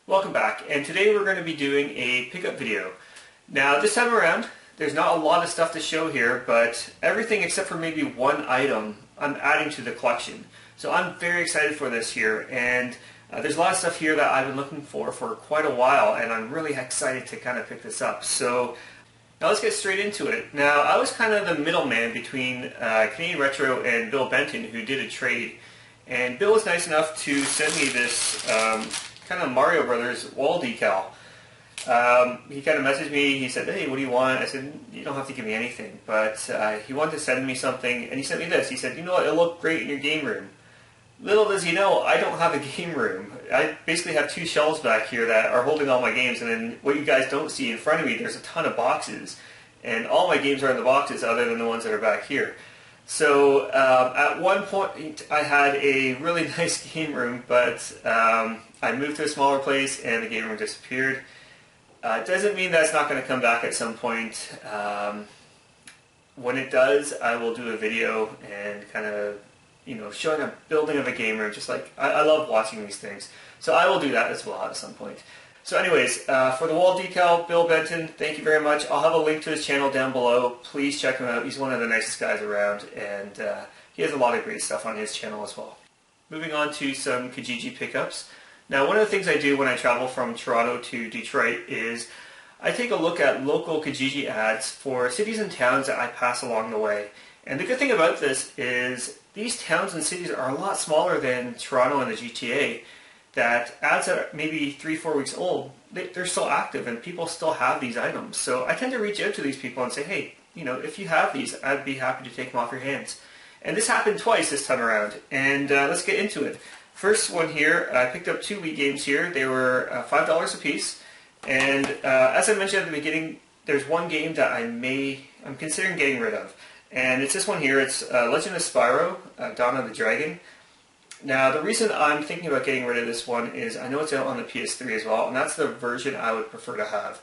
Welcome back, and today we're going to be doing a pickup video. Now this time around there's not a lot of stuff to show here, but everything except for maybe one item I'm adding to the collection. So I'm very excited for this here, and there's a lot of stuff here that I've been looking for quite a while, and I'm really excited to kind of pick this up. So now let's get straight into it. Now I was kind of the middleman between Canadian Retro and Bill Benton, who did a trade, and Bill was nice enough to send me this kind of Mario Brothers wall decal. He kind of messaged me, he said, "Hey, what do you want?" I said, "You don't have to give me anything," but he wanted to send me something, and he sent me this. He said, "You know what, it'll look great in your game room." Little does he know, I don't have a game room. I basically have two shelves back here that are holding all my games, and then what you guys don't see in front of me, there's a ton of boxes, and all my games are in the boxes other than the ones that are back here. So at one point I had a really nice game room, but I moved to a smaller place and the game room disappeared. It doesn't mean that's not going to come back at some point. When it does, I will do a video and kind of, showing a building of a game room. Just like I love watching these things, so I will do that as well at some point. So anyways, for the wall decal, Bill Benton, thank you very much. I'll have a link to his channel down below. Please check him out. He's one of the nicest guys around, and he has a lot of great stuff on his channel as well. Moving on to some Kijiji pickups. Now, one of the things I do when I travel from Toronto to Detroit is I take a look at local Kijiji ads for cities and towns that I pass along the way. And the good thing about this is these towns and cities are a lot smaller than Toronto and the GTA, that ads that are maybe 3-4 weeks old, they're still active and people still have these items. So I tend to reach out to these people and say, hey, if you have these, I'd be happy to take them off your hands. And this happened twice this time around, and let's get into it. First one here, I picked up 2 Wii games here. They were $5 a piece, and as I mentioned at the beginning, there's one game that I'm considering getting rid of, and it's this one here. It's Legend of Spyro, Dawn of the Dragon. Now, the reason I'm thinking about getting rid of this one is I know it's out on the PS3 as well, and that's the version I would prefer to have.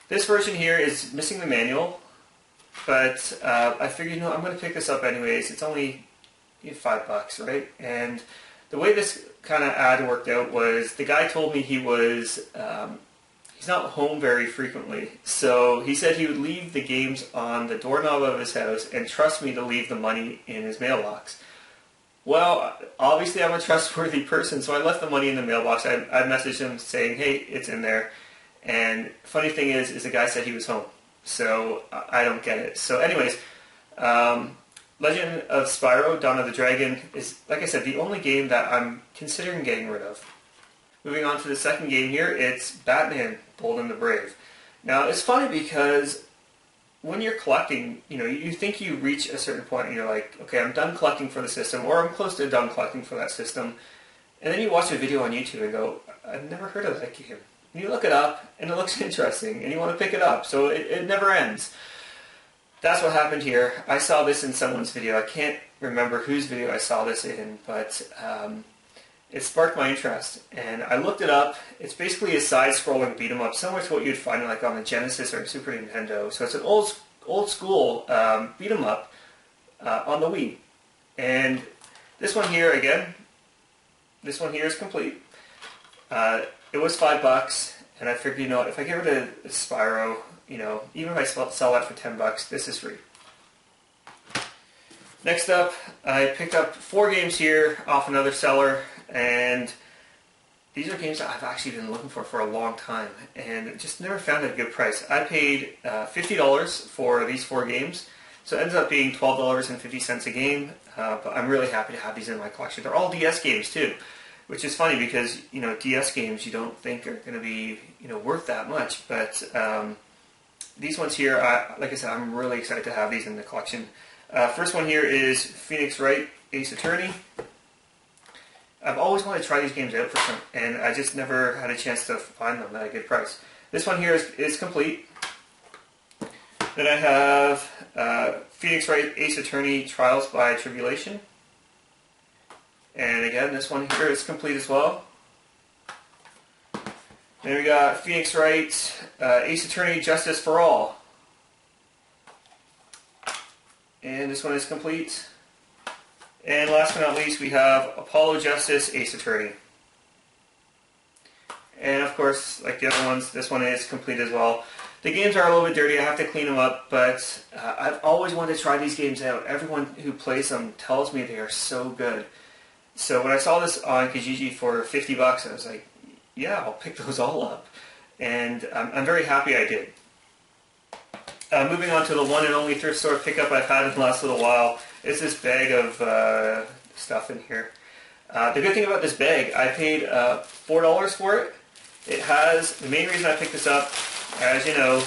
This version here is missing the manual, but I figured, I'm going to pick this up anyways. It's only $5, right? And the way this kind of ad worked out was the guy told me he's not home very frequently, so he said he would leave the games on the doorknob of his house and trust me to leave the money in his mailbox. Well, obviously I'm a trustworthy person, so I left the money in the mailbox. I messaged him saying, hey, it's in there. And funny thing is the guy said he was home, so I don't get it. So anyways, Legend of Spyro, Dawn of the Dragon is, like I said, the only game that I'm considering getting rid of. Moving on to the second game here, it's Batman, Bold and the Brave. Now, it's funny because when you're collecting, you think you reach a certain point and you're like, okay, I'm done collecting for the system, or I'm close to done collecting for that system. And then you watch a video on YouTube and go, I've never heard of that game. And you look it up and it looks interesting and you want to pick it up. So it never ends. That's what happened here. I saw this in someone's video. I can't remember whose video I saw this in, but it sparked my interest. And I looked it up. It's basically a side-scrolling beat-em-up, similar to what you'd find like on the Genesis or Super Nintendo. So it's an old school beat-em-up on the Wii. And this one here, again, this one here is complete. It was $5, and I figured, if I get rid of Spyro, even if I sell that for $10, this is free. Next up, I picked up 4 games here off another seller, and these are games that I've actually been looking for a long time, and just never found at a good price. I paid $50 for these 4 games, so it ends up being $12.50 a game, but I'm really happy to have these in my collection. They're all DS games too, which is funny because, DS games you don't think are going to be, worth that much, but these ones here, like I said, I'm really excited to have these in the collection. First one here is Phoenix Wright, Ace Attorney. I've always wanted to try these games out and I just never had a chance to find them at a good price. This one here is complete. Then I have Phoenix Wright, Ace Attorney, Trials by Tribulation. And again, this one here is complete as well. Then we got Phoenix Wright, Ace Attorney, Justice for All. And this one is complete. And last but not least, we have Apollo Justice, Ace Attorney. And of course, like the other ones, this one is complete as well. The games are a little bit dirty, I have to clean them up, but I've always wanted to try these games out. Everyone who plays them tells me they are so good. So when I saw this on Kijiji for 50 bucks, I was like, yeah, I'll pick those all up. And I'm very happy I did. Moving on to the one and only thrift store pickup I've had in the last little while is this bag of stuff in here. The good thing about this bag, I paid $4 for it. It has, the main reason I picked this up, as you know,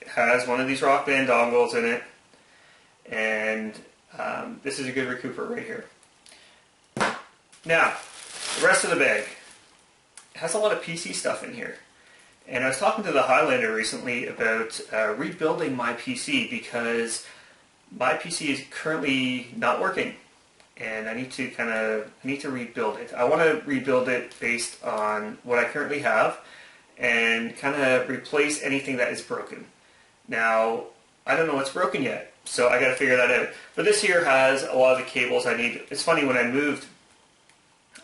it has one of these Rock Band dongles in it, and this is a good recouper right here. Now, the rest of the bag, it has a lot of PC stuff in here. And I was talking to the Highlander recently about rebuilding my PC because my PC is currently not working. And I need to rebuild it. I want to rebuild it based on what I currently have and kind of replace anything that is broken. Now, I don't know what's broken yet, so I got to figure that out. But this here has a lot of the cables I need. It's funny, when I moved,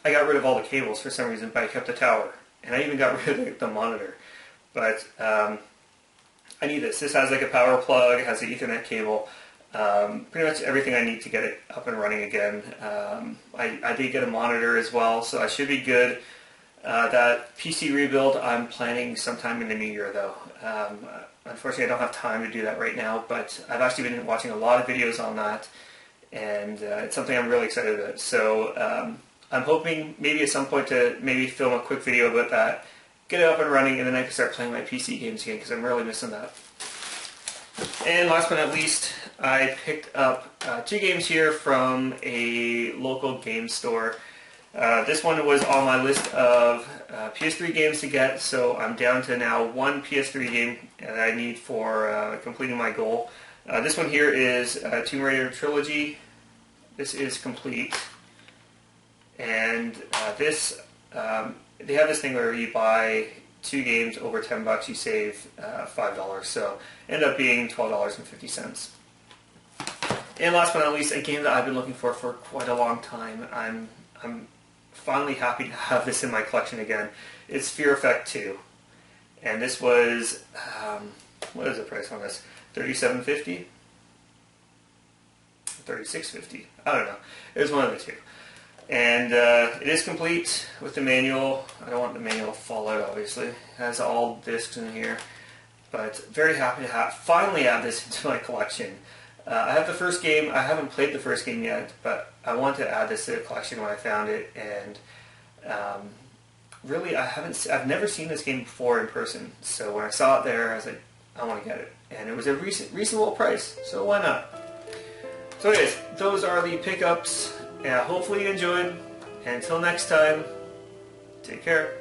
I got rid of all the cables for some reason, but I kept the tower. And I even got rid of the monitor. But I need this. This has like a power plug, it has an Ethernet cable. Pretty much everything I need to get it up and running again. I did get a monitor as well, so I should be good. That PC rebuild I'm planning sometime in the new year though. Unfortunately I don't have time to do that right now, but I've actually been watching a lot of videos on that, and it's something I'm really excited about. So I'm hoping maybe at some point to maybe film a quick video about that, get it up and running, and then I can start playing my PC games again because I'm really missing that. And last but not least, I picked up 2 games here from a local game store. This one was on my list of PS3 games to get, so I'm down to now 1 PS3 game that I need for completing my goal. This one here is Tomb Raider Trilogy. This is complete. And this, they have this thing where you buy 2 games over 10 bucks, you save $5, so end up being $12.50. And last but not least, a game that I've been looking for quite a long time. I'm finally happy to have this in my collection again. It's Fear Effect 2, and this was what is the price on this? $37.50, $36.50. I don't know. It was one of the two. And it is complete with the manual. I don't want the manual to fall out, obviously. It has all discs in here. But very happy to finally add this into my collection. I have the first game. I haven't played the first game yet, but I want to add this to the collection when I found it. And really, I've never seen this game before in person. So when I saw it there, I was like, I want to get it. And it was a reasonable price, so why not? So anyways, those are the pickups. Yeah, hopefully you enjoyed. And until next time, take care.